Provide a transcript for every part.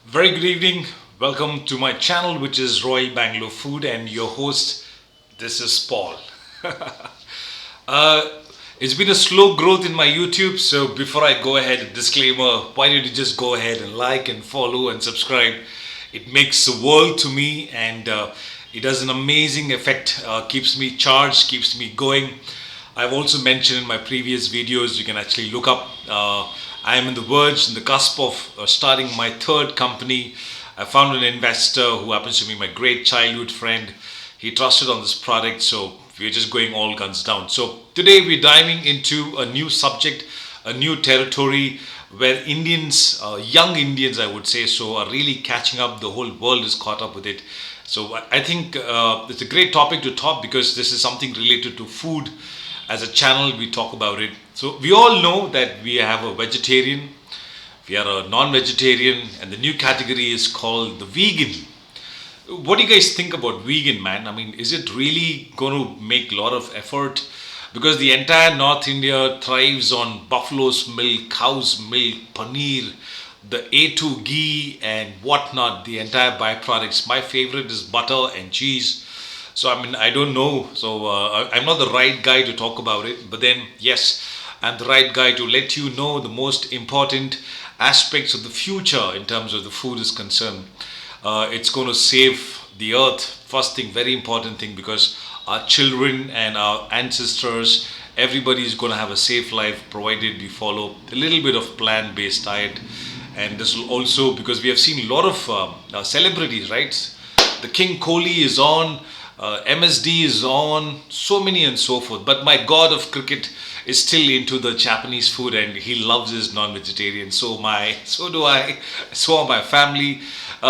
Very good evening. Welcome to my channel, which is Royal Bangalore Food, and your host. This is Paul. uh, it's been a slow growth in my YouTube, so before I go ahead, a disclaimer: why don't you just go ahead and like and follow and subscribe? It makes the world to me, and it has an amazing effect. Keeps me charged, keeps me going. I've also mentioned in my previous videos, you can actually look up. I am in the verge, in the cusp of starting my third company. I found an investor who happens to be my great childhood friend. He trusted on this product, so we're just going all guns down. So today we're diving into a new subject, a new territory where Indians, young Indians, I would say so, are really catching up. The whole world is caught up with it. So I think it's a great topic to talk because this is something related to food. As a channel, we talk about it. So we all know that we have a vegetarian, we are a non-vegetarian, and the new category is called the vegan. What do you guys think about vegan, man? I mean, is it really going to make a lot of effort? Because the entire North India thrives on buffalo's milk, cow's milk, paneer, the A2 ghee, and whatnot, the entire byproducts. My favorite is butter and cheese. So, I mean, I don't know. So, I'm not the right guy to talk about it. But then, yes, I'm the right guy to let you know the most important aspects of the future in terms of the food is concerned. It's going to save the earth. First thing, very important thing, because our children and our ancestors, everybody is going to have a safe life provided we follow a little bit of plant-based diet. And this will also, because we have seen a lot of celebrities, right? The King Kohli is on, MSD is on, so many and so forth. But my god of cricket is still into the Japanese food, and he loves his non-vegetarian. So do I, so are my family.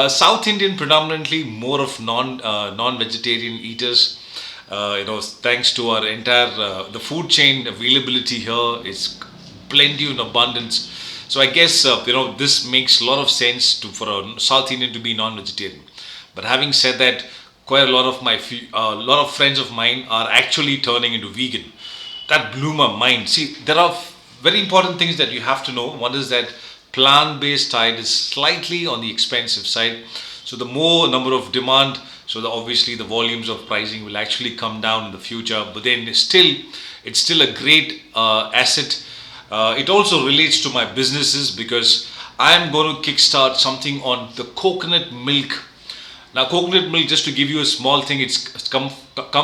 South Indian predominantly more of non-vegetarian eaters. Thanks to our entire the food chain availability here is plenty in abundance. So I guess this makes a lot of sense for a South Indian to be non-vegetarian. But having said that, quite a lot of lot of friends of mine are actually turning into vegan. That blew my mind. See, there are very important things that you have to know. One is that plant-based diet is slightly on the expensive side. So the more number of demand, obviously the volumes of pricing will actually come down in the future. But then it's still a great asset. It also relates to my businesses because I am going to kickstart something on the coconut milk. Now, coconut milk, just to give you a small thing, it's come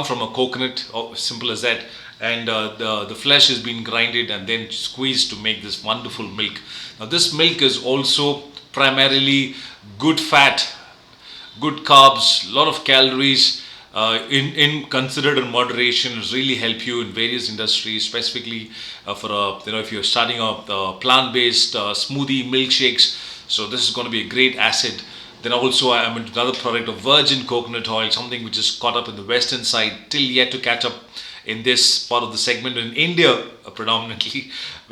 from a coconut, simple as that, and the flesh has been grinded and then squeezed to make this wonderful milk. Now, this milk is also primarily good fat, good carbs, a lot of calories. In considered in moderation, it really help you in various industries, specifically for if you're starting up plant-based smoothie milkshakes. So this is going to be a great asset. Then also I am into another product of virgin coconut oil, something which is caught up in the western side, till yet to catch up in this part of the segment in India predominantly.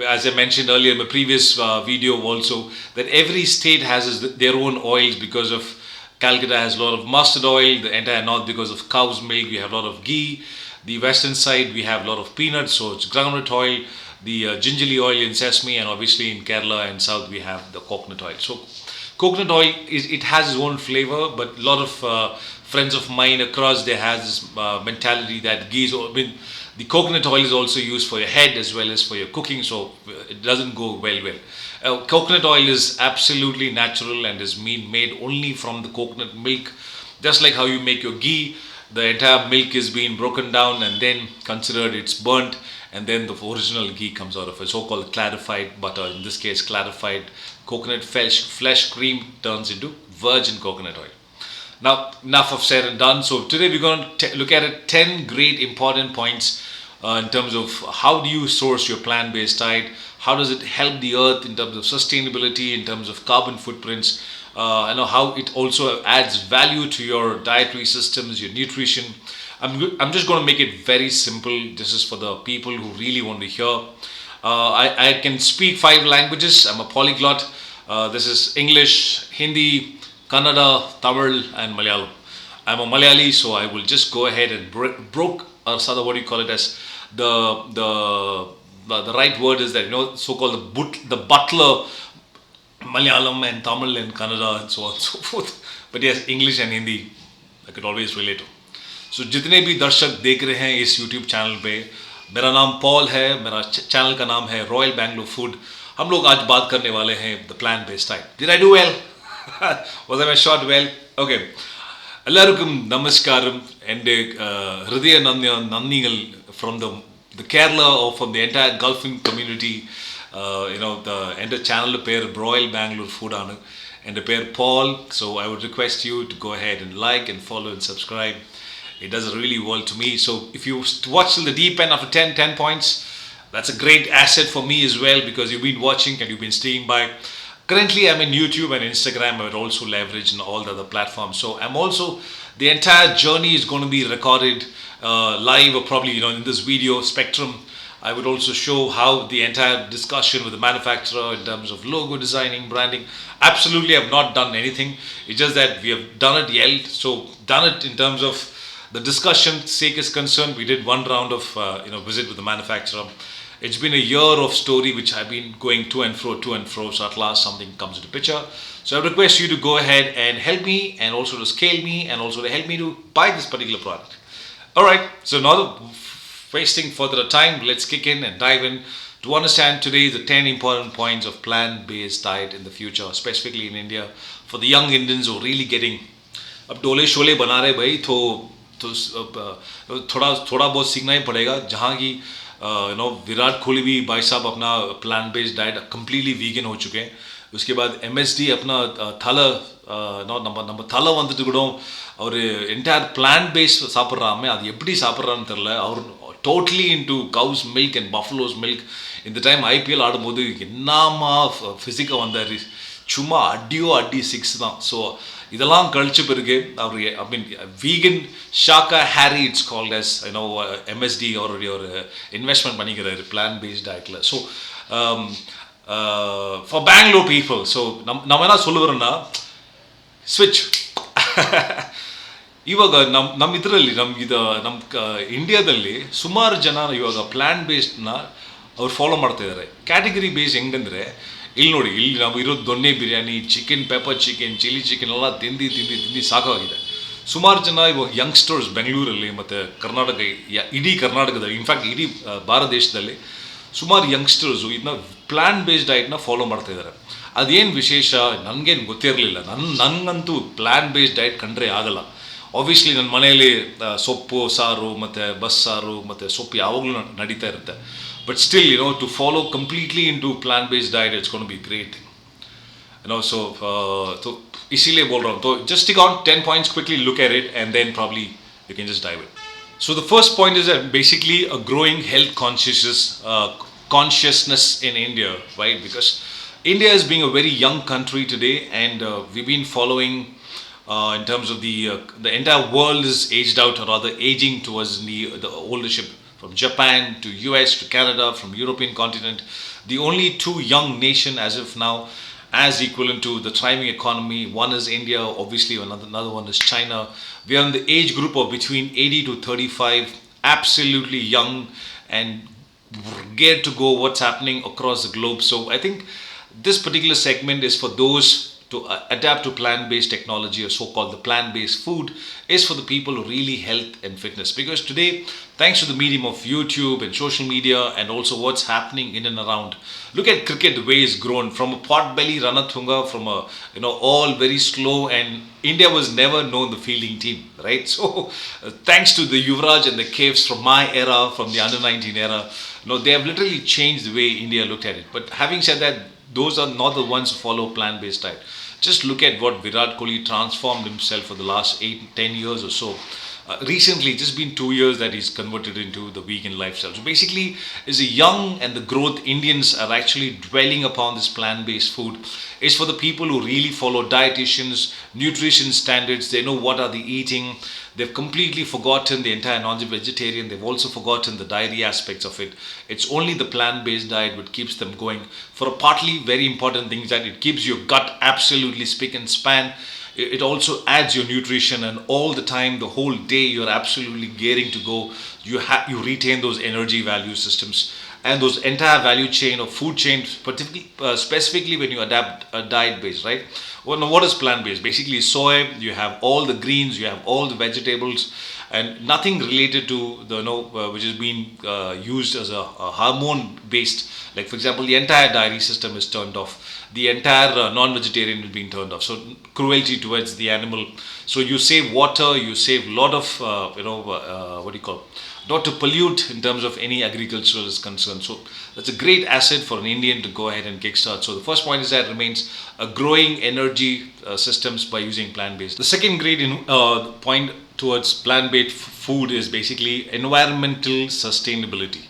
As I mentioned earlier in my previous video also, that every state has their own oils because of Calcutta has a lot of mustard oil, the entire north because of cow's milk, we have a lot of ghee. The western side we have a lot of peanuts, so it's groundnut oil, the gingerly oil in sesame, and obviously in Kerala and south we have the coconut oil. So coconut oil it has its own flavor, but a lot of friends of mine across there has this mentality that the coconut oil is also used for your head as well as for your cooking, so it doesn't go well. Coconut oil is absolutely natural and is made only from the coconut milk, just like how you make your ghee. The entire milk is being broken down and then considered it's burnt, and then the original ghee comes out of it, so-called clarified butter. In this case, clarified coconut flesh cream turns into virgin coconut oil. Now, enough of said and done. So today we're going to look at 10 great important points in terms of how do you source your plant-based diet, how does it help the earth in terms of sustainability, in terms of carbon footprints, how it also adds value to your dietary systems, your nutrition. I'm just going to make it very simple. This is for the people who really want to hear. I can speak 5 languages. I'm a polyglot. This is English, Hindi, Kannada, Tamil, and Malayalam. I'm a Malayali, so I will just go ahead and broke or sada, what do you call it as the right word is that so-called the butler Malayalam and Tamil and Kannada and so on and so forth. But yes, English and Hindi I could always relate to. सो जितने भी दर्शक देख रहे हैं इस YouTube channel पे, मेरा नाम पॉल है, मेरा चैनल का नाम है रॉयल बैंगलोर फूड. हम लोग आज बात करने वाले हैं the plan based diet. Did I do well? Was I shot well? Okay. എല്ലാവർക്കും നമസ്കാരം. എൻ്റെ ഹൃദയ നന്ദികൾ from the Kerala or from the entire Gulfing community. എൻ്റെ ചാനലിൻ്റെ പേര് റോയൽ ബാംഗ്ലൂർ ഫുഡാണ്. എൻ്റെ പേര് Paul. So I would request you to go ahead and like and follow and subscribe. It does really well to me. So if you watch till the deep end after 10 points, that's a great asset for me as well, because you've been watching and you've been staying by. Currently I'm in YouTube and Instagram. I would also leverage in all the other platforms. So I'm also, the entire journey is going to be recorded live, or probably in this video spectrum. I would also show how the entire discussion with the manufacturer in terms of logo designing, branding. Absolutely, I've not done anything. It's just that we have done it so done it in terms of the discussion sake is concerned. We did one round of visit with the manufacturer. It's been a year of story which I've been going to and fro. So at last something comes into picture. So I request you to go ahead and help me, and also to scale me, and also to help me to buy this particular product. Alright, so now wasting further time, let's kick in and dive in to understand today the 10 important points of plant-based diet in the future, specifically in India, for the young Indians who are really getting अब डोले शोले बना रहे भाई. तो थोड़ा बहुत सीखना ही पड़ेगा. जहाँ की विराट कोहली भी भाई साहब अपना plant based diet completely vegan हो चुके हैं. उसके बाद MSD अपना நம்ம தலை வந்துட்டு கூட அவர் என்டையர் பிளான்ட் பேஸ்ட் சாப்பிட்றாமே. அது எப்படி சாப்பிட்றான்னு தெரில. அவர் totally into cows milk and buffaloes milk. இந்த டைம் IPL ஆடும்போது என்னமா ஃபிசிக்காக வந்தார். சும்மா அடி 6 தான். ஸோ இதெல்லாம் கழிச்ச பிறகு அவர் வீகன் ஷாக்கா ஹேரி இட்ஸ் கால்ட் அஸ் MSD அவருடைய ஒரு இன்வெஸ்ட்மெண்ட் பண்ணிக்கிறாரு பிளான் பேஸ்ட் டயட்டில். So for Bangalore people, so நம்ம என்ன சொல்லுவோம்னா ಸ್ವಿಚ್. ಇವಾಗ ನಮ್ಮ ಇದರಲ್ಲಿ ನಮ್ಮ ಇಂಡಿಯಾದಲ್ಲಿ ಸುಮಾರು ಜನ ಇವಾಗ ಪ್ಲಾಂಟ್ ಬೇಸ್ಡ್ನ ಅವ್ರು ಫಾಲೋ ಮಾಡ್ತಾ ಇದ್ದಾರೆ. ಕ್ಯಾಟಗರಿ ಬೇಸ್ ಹೆಂಗಂದರೆ, ಇಲ್ಲಿ ನೋಡಿ, ಇಲ್ಲಿ ನಾವು ಇರೋದು donne biryani, chicken, pepper chicken, chilli chicken ಎಲ್ಲ ತಿಂದು ಸಾಕಾಗಿದೆ. ಸುಮಾರು ಜನ ಇವಾಗ ಯಂಗ್ಸ್ಟರ್ಸ್ ಬೆಂಗಳೂರಲ್ಲಿ ಮತ್ತು ಕರ್ನಾಟಕ, ಇಡೀ ಕರ್ನಾಟಕದಲ್ಲಿ, ಇನ್ಫ್ಯಾಕ್ಟ್ ಇಡೀ ಭಾರತ ದೇಶದಲ್ಲಿ ಸುಮಾರು ಯಂಗ್ಸ್ಟರ್ಸು ಇದನ್ನ ಪ್ಲಾಂಟ್ ಬೇಸ್ಡ್ ಡಯಟ್ನ ಫಾಲೋ ಮಾಡ್ತಾ ಇದ್ದಾರೆ. ಅದೇನು ವಿಶೇಷ ನನಗೇನು ಗೊತ್ತಿರಲಿಲ್ಲ. ನನಗಂತೂ ಪ್ಲಾಂಟ್ ಬೇಸ್ಡ್ ಡಯಟ್ ಕಂಡ್ರೆ ಆಗಲ್ಲ. ಆಬ್ವಿಯಸ್ಲಿ ನನ್ನ ಮನೆಯಲ್ಲಿ ಸೊಪ್ಪು ಸಾರು ಮತ್ತು ಬಸ್ಸಾರು ಮತ್ತು ಸೊಪ್ಪು ಯಾವಾಗಲೂ ನಡೀತಾ ಇರುತ್ತೆ. But still, to follow completely into plant-based diet, it's going to be great. So इसीलिए बोल रहा हूँ. So just stick on 10 points, quickly look at it, and then probably you can just dive in. So the first point is that basically a growing health consciousness in India, right? Because India is being a very young country today, and we've been following in terms of the entire world is aged out, or rather aging towards the oldership. From Japan to US to Canada, from European continent, the only two young nation as of now as equivalent to the thriving economy. One is India, obviously another one is China. We are in the age group of between 80 to 35, absolutely young and geared to go what's happening across the globe. So I think this particular segment is for those to adapt to plant-based technology, or so-called the plant-based food, is for the people who really health and fitness. Because today, thanks to the medium of YouTube and social media, and also what's happening in and around, look at cricket, the way it's grown from a pot-belly Ranathunga, from a all very slow, and India was never known the fielding team, right? So thanks to the Yuvraj and the Caves from my era, from the under-19 era, they have literally changed the way India looked at it. But having said that, those are not the ones who follow plant-based diet. Just look at what Virat Kohli transformed himself for the last 8-10 years or so. Recently, just been 2 years that he's converted into the vegan lifestyle. So basically, as a young and the growth Indians are actually dwelling upon this plant-based food, is for the people who really follow dietitians, nutrition standards. They know what are they eating. They've completely forgotten the entire non-vegetarian. They've also forgotten the dietary aspects of it. It's only the plant-based diet which keeps them going. For a partly very important thing is that it keeps your gut absolutely spick and span. It also adds your nutrition, and all the time, the whole day, you're absolutely gearing to go. You retain those energy value systems. and those entire value chain of food chain, particularly specifically when you adapt a diet based, right? Well, now what is plant based? Basically, soy. You have all the greens, you have all the vegetables, and nothing related to the which is being used as a hormone based. Like for example, the entire dairy system is turned off. The entire non-vegetarian is being turned off. So cruelty towards the animal. So you save water, you save a lot of what do you call, not to pollute in terms of any agricultural is concerned. So that's a great asset for an Indian to go ahead and kickstart. So the first point is that remains a growing energy systems by using plant-based. The second great point towards plant-based food is basically environmental sustainability.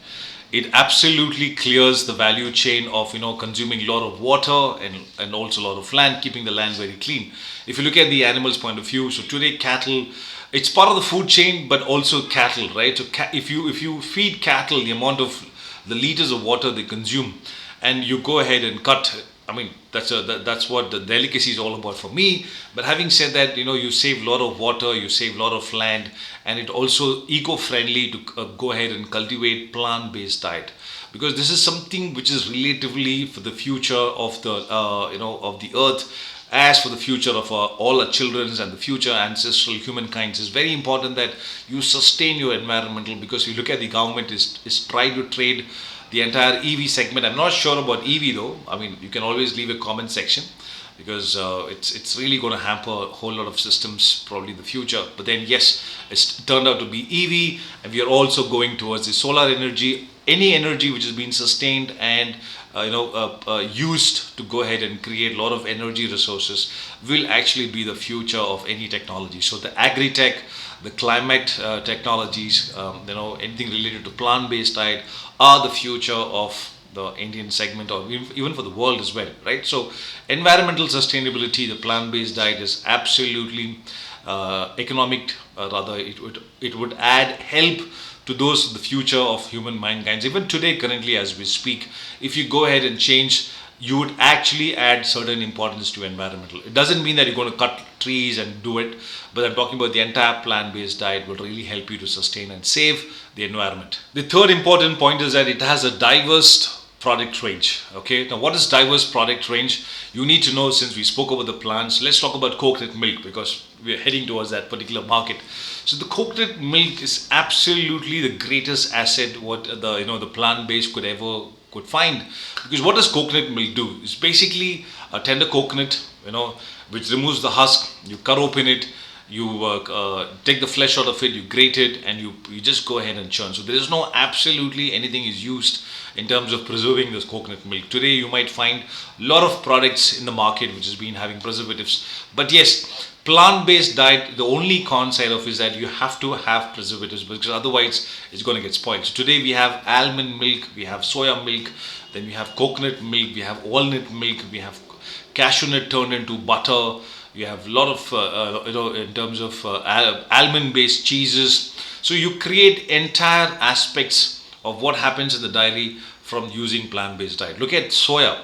It absolutely clears the value chain of consuming a lot of water and also a lot of land, keeping the land very clean. If you look at the animal's point of view, so today cattle, it's part of the food chain, but also cattle, right? So if you feed cattle the amount of the liters of water they consume, and you go ahead and cut, I mean that's what the delicacy is all about for me. But having said that, you save a lot of water, you save a lot of land, and it also eco-friendly to go ahead and cultivate plant-based diet, because this is something which is relatively for the future of the of the earth, as for the future of all our children's and the future ancestral humankind. It's very important that you sustain your environmental, because you look at the government is trying to trade the entire EV segment. I'm not sure about EV though. I mean, you can always leave a comment section, because it's really going to hamper a whole lot of systems probably in the future. But then yes, it's turned out to be EV, and we are also going towards the solar energy. Any energy which has been sustained and used to go ahead and create a lot of energy resources will actually be the future of any technology. So the agri-tech, the climate technologies, anything related to plant-based diet are the future of the Indian segment, or even for the world as well, right? So environmental sustainability, the plant-based diet is absolutely economic. Rather, it would add help to those the future of human mankind. Even today, currently as we speak, if you go ahead and change, you would actually add certain importance to environmental. It doesn't mean that you're going to cut trees and do it, but I'm talking about the entire plant-based diet will really help you to sustain and save the environment. The third important point is that it has a diverse product range. Okay, now what is diverse product range? You need to know, since we spoke about the plants, let's talk about coconut milk, because we're heading towards that particular market. So the coconut milk is absolutely the greatest asset what the plant-based could find, because what does coconut milk do? It's basically a tender coconut, which removes the husk. You cut open it, you take the flesh out of it, you grate it, and you just go ahead and churn. So there is no absolutely anything is used in terms of preserving this coconut milk. Today you might find a lot of products in the market which has been having preservatives, but yes, plant-based diet, the only con side of is that you have to have preservatives, because otherwise it's going to get spoiled. So today we have almond milk, we have soya milk, then we have coconut milk, we have walnut milk, we have cashew nut turned into butter. You have a lot of in terms of almond based cheeses. So you create entire aspects of what happens in the dairy from using plant-based diet. Look at soya.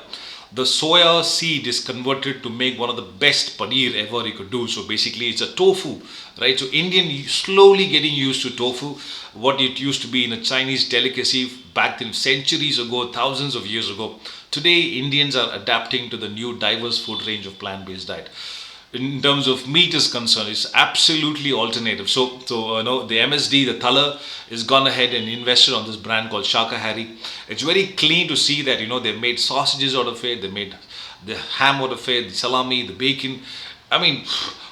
The soya seed is converted to make one of the best paneer ever you could do. So basically it's a tofu, right? So Indian slowly getting used to tofu, what it used to be in a Chinese delicacy back then centuries ago, thousands of years ago. Today Indians are adapting to the new diverse food range of plant-based diet. In terms of meat is concerned, it's absolutely alternative. So the MSD, the Thaler, is gone ahead and invested on this brand called Shakahari. It's very clean to see that they made sausages out of it, they made the ham out of it, the salami, the bacon. I mean,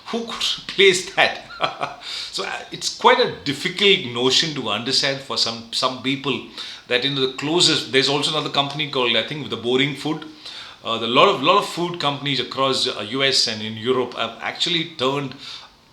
who could replace that? So it's quite a difficult notion to understand for some people that the closest. There's also another company called, I think, the Boring Food. A lot of food companies across US and in Europe have actually turned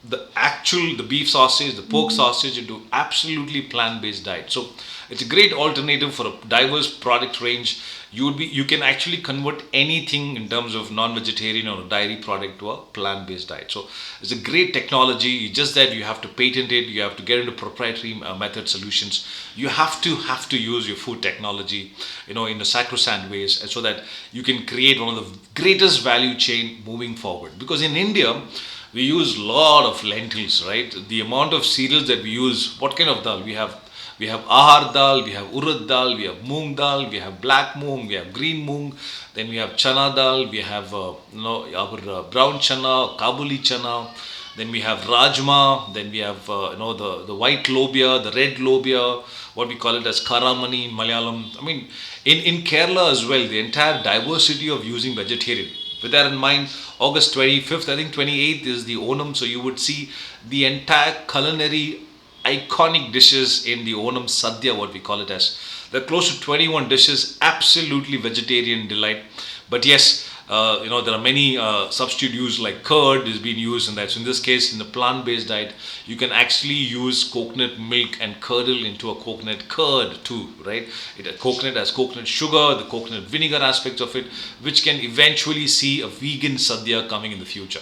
the beef sausage, the pork sausage into absolutely plant-based diet. So it's a great alternative for a diverse product range. You can actually convert anything in terms of non-vegetarian or a dairy product to a plant-based diet. So it's a great technology. It's just that you have to patent it. You have to get into proprietary method solutions. You have to use your food technology, in a sacrosanct ways, so that you can create one of the greatest value chain moving forward. Because in India, we use a lot of lentils, right? The amount of cereals that we use, what kind of dal? We have We have ahar dal, we have urad dal, we have moong dal, we have black moong, we have green moong, then we have chana dal, we have our brown chana, Kabuli chana, then we have rajma, then we have the white lobia, the red lobia, what we call it as karamani in Malayalam. I mean, in Kerala as well, the entire diversity of using vegetarian. With that in mind, August 25th, I think 28th is the Onam, so you would see the entire culinary iconic dishes in the Onam Sadhya, what we call it as. There are close to 21 dishes, absolutely vegetarian delight. But yes, there are many substitute used like curd is being used in that. So in this case, in the plant-based diet, you can actually use coconut milk and curdle into a coconut curd too, right? Coconut has coconut sugar, the coconut vinegar aspect of it, which can eventually see a vegan sadhya coming in the future.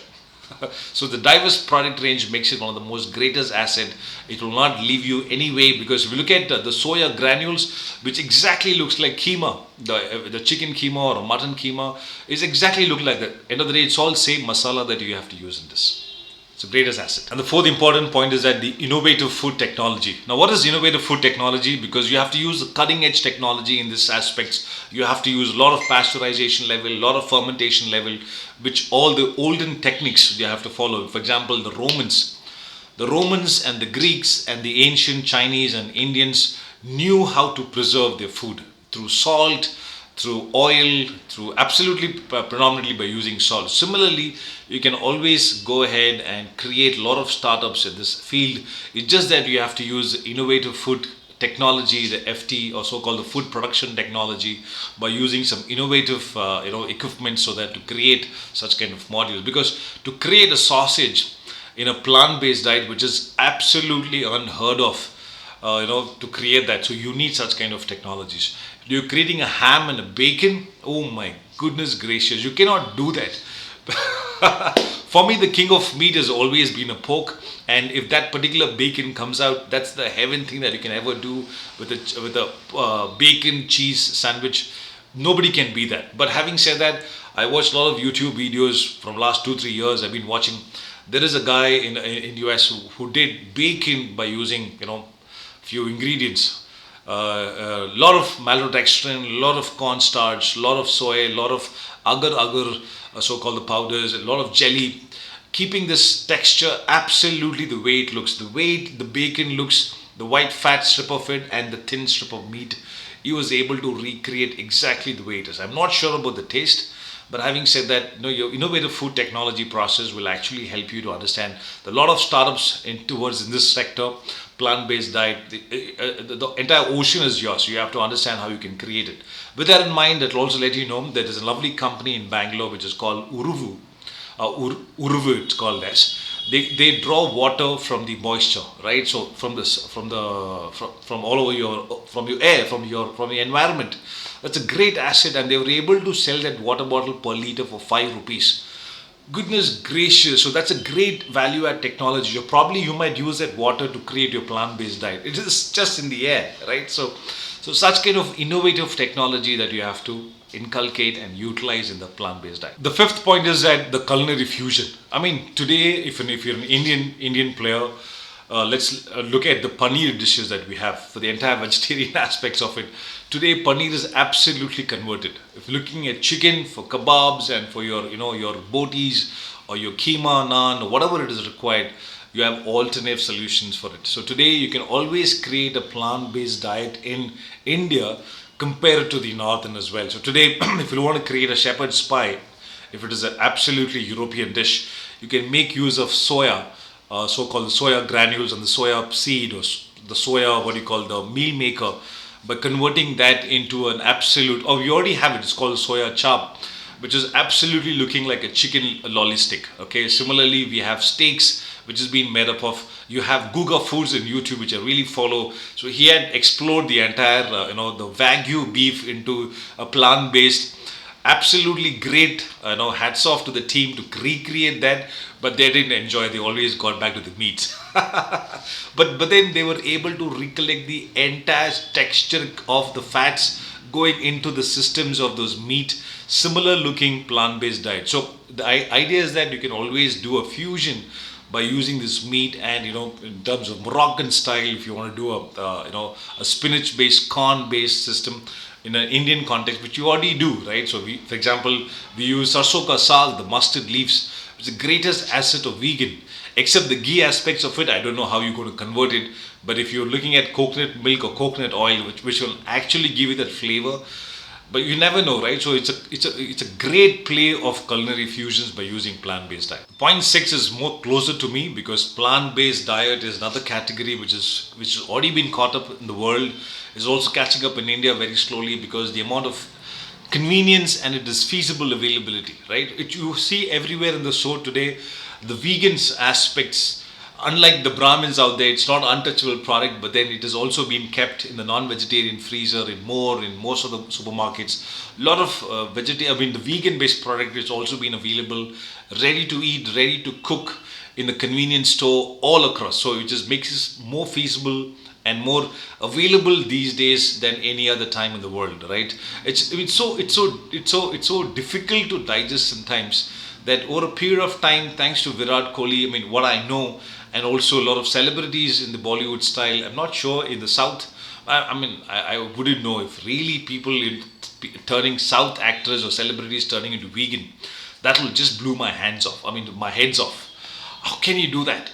So the diverse product range makes it one of the most greatest asset. It will not leave you anyway, because if you look at the soya granules, which exactly looks like keema, the chicken keema or mutton keema, is exactly look like that. End of the day, it's all same masala that you have to use in this. It's the greatest asset. And the fourth important point is that the innovative food technology. Now, what is innovative food technology? Because you have to use the cutting edge technology in this aspects. You have to use a lot of pasteurization level, a lot of fermentation level, which all the olden techniques you have to follow. For example, the Romans and the Greeks and the ancient Chinese and Indians knew how to preserve their food through salt, through oil, through absolutely predominantly by using salt. Similarly, you can always go ahead and create a lot of startups in this field. It's just that you have to use innovative food technology, the FT, or so-called the food production technology, by using some innovative equipment, so that to create such kind of modules. Because to create a sausage in a plant-based diet, which is absolutely unheard of, to create that, so you need such kind of technologies. You're creating a ham and a bacon, oh my goodness gracious, you cannot do that. For me, the king of meat has always been a pork, and if that particular bacon comes out, that's the heaven thing that you can ever do with a bacon cheese sandwich. Nobody can be that. But having said that, I watched a lot of YouTube videos from last 2-3 years. I've been watching. There is a guy in US who did bacon by using few ingredients. A lot of maltodextrin, a lot of cornstarch, a lot of soy, a lot of agar, so-called the powders, a lot of jelly, keeping this texture absolutely the way it looks, the way the bacon looks, the white fat strip of it and the thin strip of meat. He was able to recreate exactly the way it is. I'm not sure about the taste, but having said that, your innovative food technology process will actually help you to understand a lot of startups towards in this sector. Plant-based diet, the entire ocean is yours. You have to understand how you can create it. With that in mind, that will also let you know that there's a lovely company in Bangalore which is called Uruvu. Uruvu, it's called as. They draw water from the moisture, right? So from all over your air, from the environment. That's a great asset, and they were able to sell that water bottle per liter for 5 rupees. Goodness gracious, so that's a great value add technology. You might use that water to create your plant-based diet. It is just in the air, right? So such kind of innovative technology that you have to inculcate and utilize in the plant-based diet. The fifth point is that the culinary fusion. I mean, today, if you're an Indian player, let's look at the paneer dishes that we have for the entire vegetarian aspects of it. Today, paneer is absolutely converted. If you're looking at chicken for kebabs and for your botis or your keema, naan, or whatever it is required, you have alternative solutions for it. So today, you can always create a plant-based diet in India compared to the northern as well. So today, if you want to create a shepherd's pie, if it is an absolutely European dish, you can make use of soya, so-called soya granules and the soya seed, or the soya, what you call the meal maker, by converting that into an absolute, or we already have it, it's called soya chop, which is absolutely looking like a chicken lolly stick. Okay, similarly, we have steaks, which has been made up of, you have Guga Foods in YouTube, which I really follow. So he had explored the entire, the Wagyu beef into a plant-based. Absolutely great, hats off to the team to recreate that, but they didn't enjoy. They always got back to the meat. but then they were able to recollect the entire texture of the fats going into the systems of those meat, similar looking plant-based diet. So the idea is that you can always do a fusion by using this meat. And in terms of Moroccan style, if you want to do a spinach based, corn based system in an Indian context, which you already do, right? So we, for example, we use sarson ka saag, the mustard leaves, which is the greatest asset of vegan. Except the ghee aspects of it, I don't know how you're going to convert it. But if you're looking at coconut milk or coconut oil, which will actually give you that flavor, but you never know, right? So it's a great play of culinary fusions by using plant-based diet. Point six is more closer to me, because plant-based diet is another category which has already been caught up in the world, is also catching up in India very slowly, because the amount of convenience and it is feasible availability, right? You see everywhere in the store today, the vegans aspects. Unlike the Brahmins out there, it's not an untouchable product, but then it has also been kept in the non-vegetarian freezer in most of the supermarkets. A lot of the vegan-based product has also been available, ready to eat, ready to cook in the convenience store all across. So it just makes it more feasible and more available these days than any other time in the world, right? It's so difficult to digest sometimes, that over a period of time, thanks to Virat Kohli, what I know, and also a lot of celebrities in the Bollywood style. I'm not sure in the South. I wouldn't know if really people turning South actors or celebrities turning into vegan. That will just blew my hands off. My heads off. How can you do that?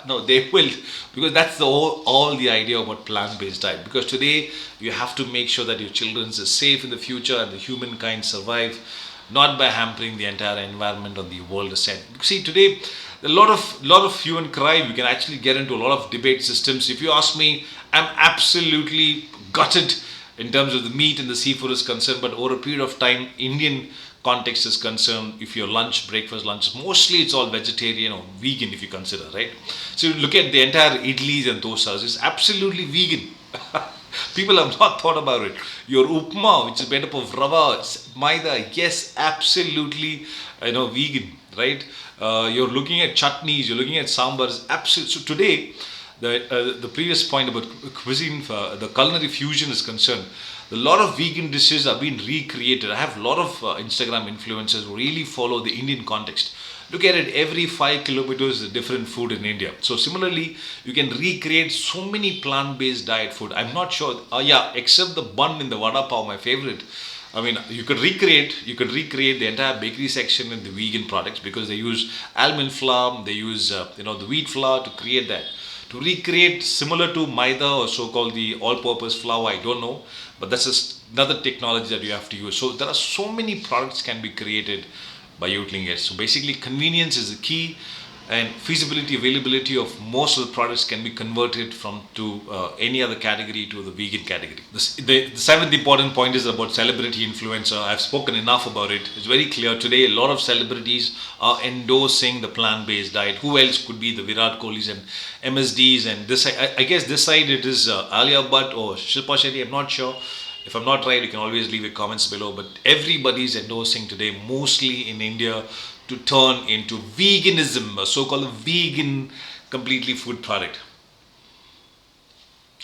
No, they will, because that's all the idea about plant-based diet. Because today you have to make sure that your children is safe in the future and the humankind survive, not by hampering the entire environment or the world ascent. See, today a lot of hue and cry. We can actually get into a lot of debate systems. If you ask me, I'm absolutely gutted in terms of the meat and the seafood is concerned. But over a period of time, Indian context is concerned, if your breakfast, lunch, mostly it's all vegetarian or vegan if you consider, right? So you look at the entire idlis and dosas, it's absolutely vegan. People have not thought about it. Your upma, which is made up of rava, maida, yes, absolutely, vegan, right? You're looking at chutneys, you're looking at sambars, absolutely. So today, the previous point about cuisine, the culinary fusion is concerned, a lot of vegan dishes are being recreated. I have a lot of Instagram influencers who really follow the Indian context. Look at it, every 5 kilometers is a different food in India. So similarly, you can recreate so many plant-based diet food. I'm not sure, except the bun in the vada pav, my favorite. You could recreate the entire bakery section in the vegan products, because they use almond flour, they use the wheat flour to create that. To recreate similar to maida or so-called the all-purpose flour, I don't know, but that's just another technology that you have to use. So there are so many products can be created by utilizing it. So basically, convenience is the key, and feasibility, availability of most of the products can be converted to any other category to the vegan category. The seventh important point is about celebrity influencer. I've spoken enough about it. It's very clear today. A lot of celebrities are endorsing the plant-based diet. Who else could be the Virat Kohlis and MSDs? And this, I guess, this side it is Alia Bhatt or Shilpa Shetty. I'm not sure. If I'm not right, you can always leave your comments below. But everybody's endorsing today, mostly in India, to turn into veganism, a so-called vegan completely food product.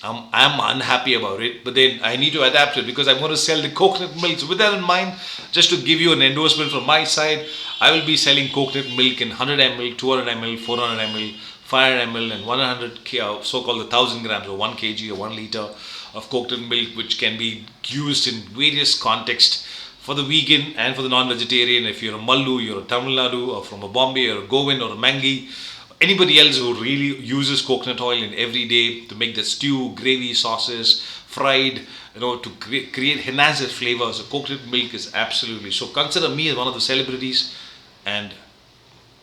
I'm unhappy about it, but then I need to adapt it, because I'm going to sell the coconut milk. So with that in mind, just to give you an endorsement from my side, I will be selling coconut milk in 100 ml, 200 ml, 400 ml, 500 ml and 100 so-called 1000 grams or 1 kg or 1 liter of coconut milk, which can be used in various contexts for the vegan and for the non-vegetarian. If you're a Mallu, you're a Tamil Nadu, or from a Bombay, or a Goan, or a Mangi, anybody else who really uses coconut oil in every day to make the stew, gravy, sauces, fried, to create enhance that flavor. So coconut milk is absolutely. So consider me as one of the celebrities, and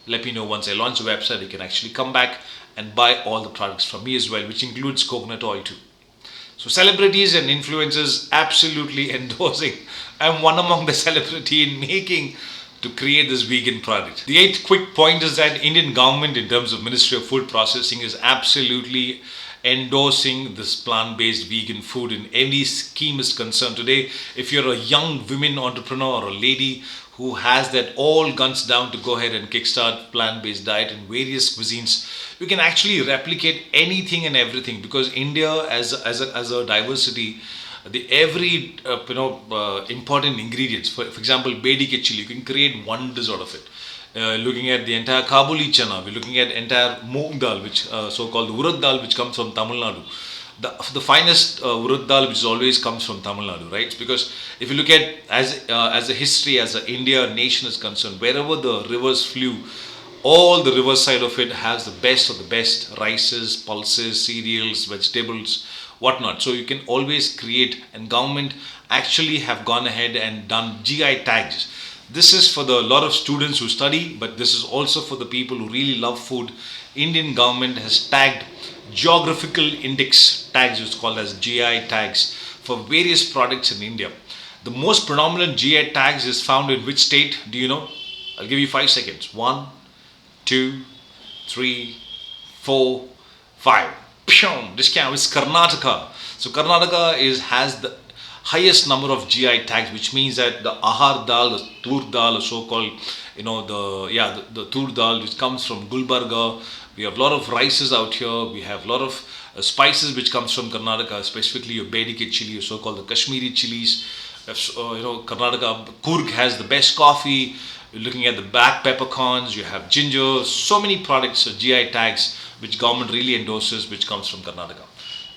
let me know once I launch the website, you can actually come back and buy all the products from me as well, which includes coconut oil too. So celebrities and influencers absolutely endorsing. I'm one among the celebrity in making to create this vegan product. The eighth quick point is that Indian government, in terms of Ministry of Food Processing, is absolutely endorsing this plant-based vegan food in any scheme is concerned. Today, if you're a young women entrepreneur or a lady who has that all guns down to go ahead and kickstart plant-based diet in various cuisines, you can actually replicate anything and everything, because India as a diversity, the every important ingredients. For example, bedi ke chili, you can create wonders out of it. looking at the entire Kabuli chana. We're looking at entire moong dal, which so-called urad dal, which comes from Tamil Nadu. The finest urad dal, which always comes from Tamil Nadu, right? Because if you look at as a history, as a India nation is concerned, wherever the rivers flew, all the riverside of it has the best of the best rices, pulses, cereals, vegetables, whatnot. So you can always create, and government actually have gone ahead and done GI tags. This is for the lot of students who study, but this is also for the people who really love food. Indian government has tagged geographical index tags, which is called as GI tags, for various products in India. The most predominant GI tags is found in which state? Do you know? I'll give you 5 seconds. One, two, three, four, five. This count is Karnataka. So Karnataka has the highest number of GI tags, which means that the ahar dal, the tur dal, so-called, the tur dal, which comes from Gulbarga. We have a lot of rices out here. We have a lot of spices which comes from Karnataka, specifically your Bedike chili, so-called the Kashmiri chilies. Karnataka, Kurg has the best coffee. You're looking at the black peppercorns. You have ginger. So many products, GI tags, which government really endorses, which comes from Karnataka,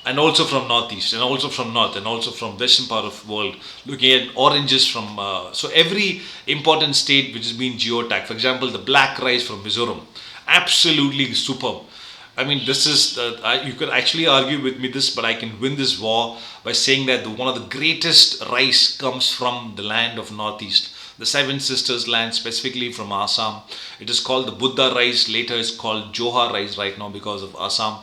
and also from northeast, and also from north, and also from western part of the world. Looking at oranges from so every important state which has been geotagged. For example, the black rice from Mizoram, absolutely superb. I mean, this is you could actually argue with me this, but I can win this war by saying that one of the greatest rice comes from the land of northeast, the Seven Sisters land, specifically from Assam. It is called the Buddha rice. Later, it's called Johar rice right now because of Assam.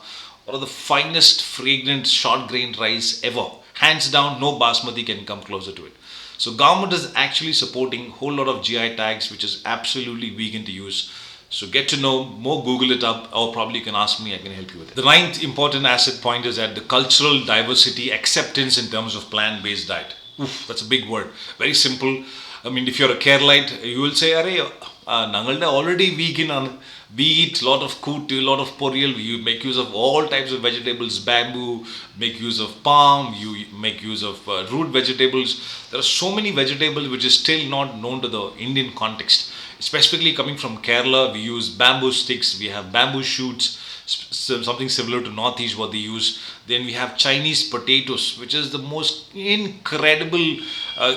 One of the finest, fragrant, short-grained rice ever. Hands down, no basmati can come closer to it. So government is actually supporting a whole lot of GI tags, which is absolutely vegan to use. So get to know more, Google it up, or probably you can ask me, I can help you with it. The ninth important asset point is that the cultural diversity acceptance in terms of plant-based diet. Oof, that's a big word. Very simple. I mean, if you're a Keralite, you will say, "Arey, Nangalda already vegan. We eat a lot of kuti, a lot of poriyal. We make use of all types of vegetables, bamboo, make use of palm, you make use of root vegetables. There are so many vegetables which is still not known to the Indian context. Specifically coming from Kerala, we use bamboo sticks, we have bamboo shoots, something similar to Northeast what they use. Then we have Chinese potatoes, which is the most incredible.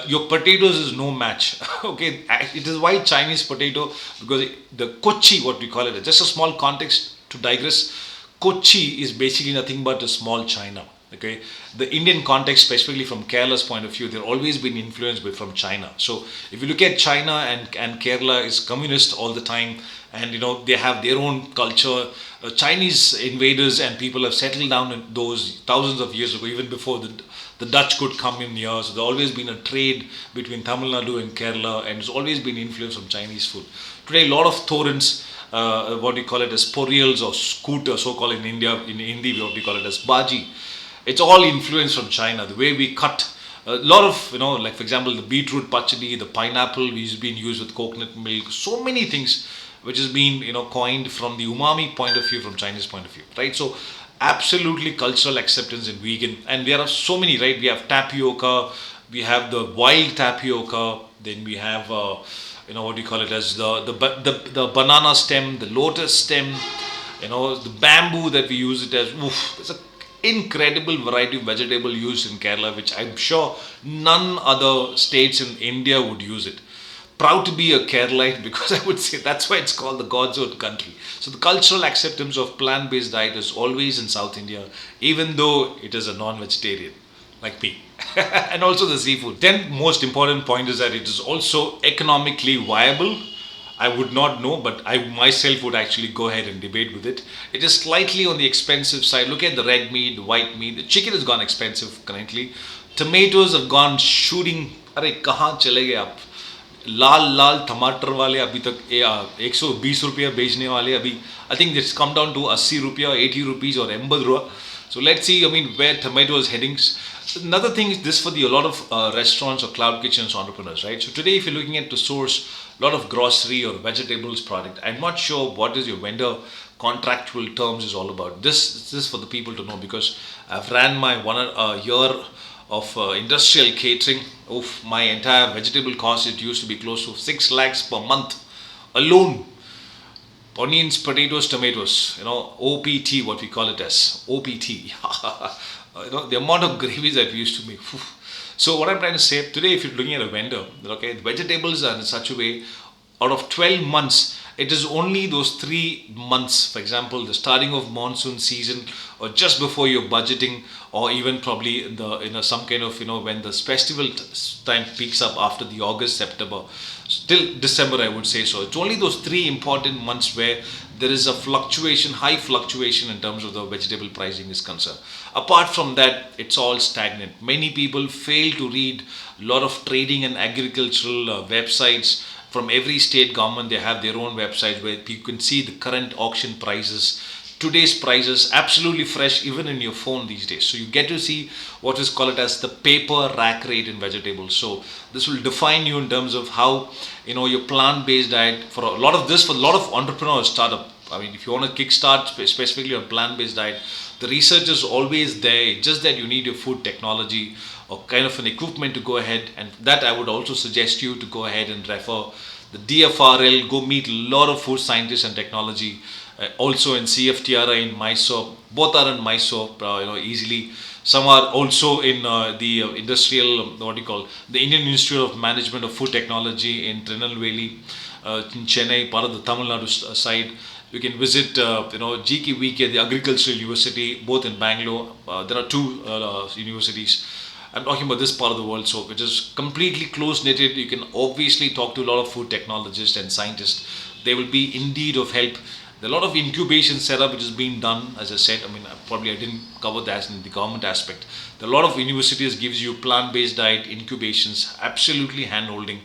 Your potatoes is no match. Okay, it is why Chinese potato, because the kochi, what we call it, just a small context to digress. Kochi is basically nothing but a small China. Okay, the Indian context, specifically from Kerala's point of view, they've always been influenced from China. So if you look at China and Kerala is communist all the time, and they have their own culture. Chinese invaders and people have settled down in those thousands of years ago, even before the Dutch could come in here. So there's always been a trade between Tamil Nadu and Kerala, and it's always been influenced from Chinese food. Today, a lot of torrents, what we call it as porials or scooter, so-called in India, in Hindi, what we call it as baji. It's all influenced from China. The way we cut a lot of, like for example, the beetroot pachadi, the pineapple, which has been used with coconut milk, so many things which has been, coined from the umami point of view, from Chinese point of view, right? So, absolutely cultural acceptance in vegan, and there are so many, right? We have tapioca, we have the wild tapioca, then we have, what do you call it as the banana stem, the lotus stem, the bamboo that we use it as. Oof, there's a incredible variety of vegetable used in Kerala, which I'm sure none other states in India would use it. Proud to be a Keralite, because I would say that's why it's called the God's own country. So the cultural acceptance of plant-based diet is always in South India, even though it is a non-vegetarian like me. And also the seafood. Then most important point is that it is also economically viable. I would not know, but I myself would actually go ahead and debate with it. It is slightly on the expensive side. Look at the red meat, the white meat. The chicken has gone expensive currently. Tomatoes have gone shooting. अरे कहाँ चले गए आप? लाल लाल टमाटर वाले अभी तक 120 रुपया बेचने वाले अभी. I think it's come down to 80 रुपया, 80 rupees or 80 रुपया. So let's see, where tomato is heading. Another thing is this for a lot of restaurants or cloud kitchens entrepreneurs, right? So today, if you're looking at to source a lot of grocery or vegetables product, I'm not sure what is your vendor contractual terms is all about. This is for the people to know, because I've ran my year of industrial catering. Of my entire vegetable cost, it used to be close to 6 lakhs per month alone. onions, potatoes, tomatoes. OPT, what we call it as OPT. The amount of gravies that we used to make. Phew. So what I'm trying to say today, if you're looking at a vendor, okay, the vegetables are in such a way, out of 12 months, it is only those 3 months, for example, the starting of monsoon season, or just before you're budgeting, or even probably in the some kind of when the festival time peaks up after the August, September, till December, I would say. So it's only those three important months where there is a fluctuation, high fluctuation in terms of the vegetable pricing is concerned. Apart from that, it's all stagnant. Many people fail to read a lot of trading and agricultural websites. From every state government, they have their own website where you can see the current auction prices, today's prices, absolutely fresh, even in your phone these days. So you get to see what is called as the paper rack rate in vegetables. So this will define you in terms of how your plant-based diet, for a lot of entrepreneurs, startup. I mean, if you want to kickstart specifically on plant-based diet, the research is always there. It's just that you need your food technology or kind of an equipment to go ahead, and that I would also suggest you to go ahead and refer the DFRL. Go meet a lot of food scientists and technology. Also in CFTRI in Mysore, both are in Mysore, easily. Some are also in the industrial, what do you call, the Indian Institute of Management of Food Technology in Trinelveli, in Chennai, part of the Tamil Nadu side. You can visit, GKVK, the Agricultural University, both in Bangalore. There are two universities. I'm talking about this part of the world, so which is completely close knitted. You can obviously talk to a lot of food technologists and scientists. They will be indeed of help. There are a lot of incubation setup which is being done. As I said, I didn't cover that in the government aspect. There are a lot of universities gives you plant-based diet incubations, absolutely hand-holding.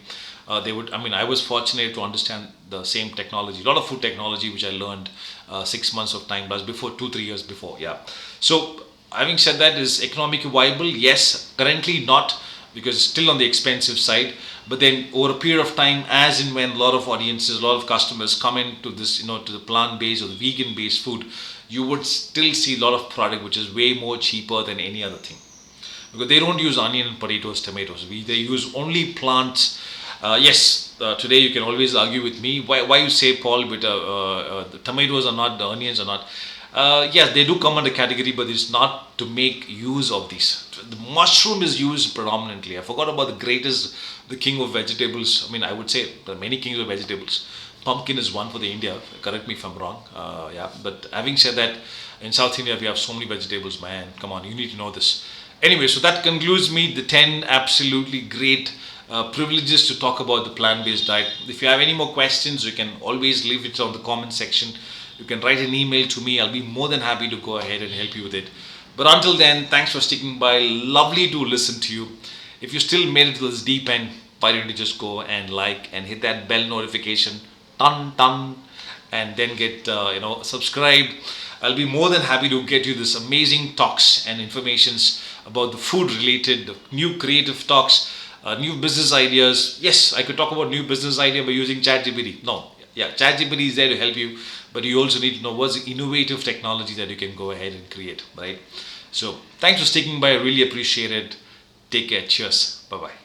I was fortunate to understand the same technology, a lot of food technology which I learned 6 months of time plus before, 2-3 years before. Yeah. So having said that, is economically viable? Yes, currently not, because it's still on the expensive side. But then over a period of time, as and when a lot of audiences, a lot of customers come into this, to the plant-based or the vegan-based food, you would still see a lot of product which is way more cheaper than any other thing. Because they don't use onion, potatoes, tomatoes. They use only plants. Yes, today you can always argue with me. Why you say, Paul, but the tomatoes are not, the onions are not. Yes, they do come under category, but it's not to make use of these. The mushroom is used predominantly. I forgot about the king of vegetables. I would say there are many kings of vegetables. Pumpkin is one for the India. Correct me if I'm wrong. Yeah, but having said that, in South India we have so many vegetables. Man, come on, you need to know this. Anyway, so that concludes me the 10 absolutely great privileges to talk about the plant-based diet. If you have any more questions, you can always leave it on the comment section. You can write an email to me. I'll be more than happy to go ahead and help you with it. But until then, thanks for sticking by. Lovely to listen to you. If you still made it to this deep end, why don't you just go and like and hit that bell notification, ton, and then get subscribe. I'll be more than happy to get you this amazing talks and informations about the food related, the new creative talks, new business ideas. Yes, I could talk about new business idea by using ChatGPT. No, yeah, ChatGPT is there to help you, but you also need to know what's the innovative technology that you can go ahead and create, right? So thanks for sticking by. I really appreciate it. Take care. Cheers. Bye bye.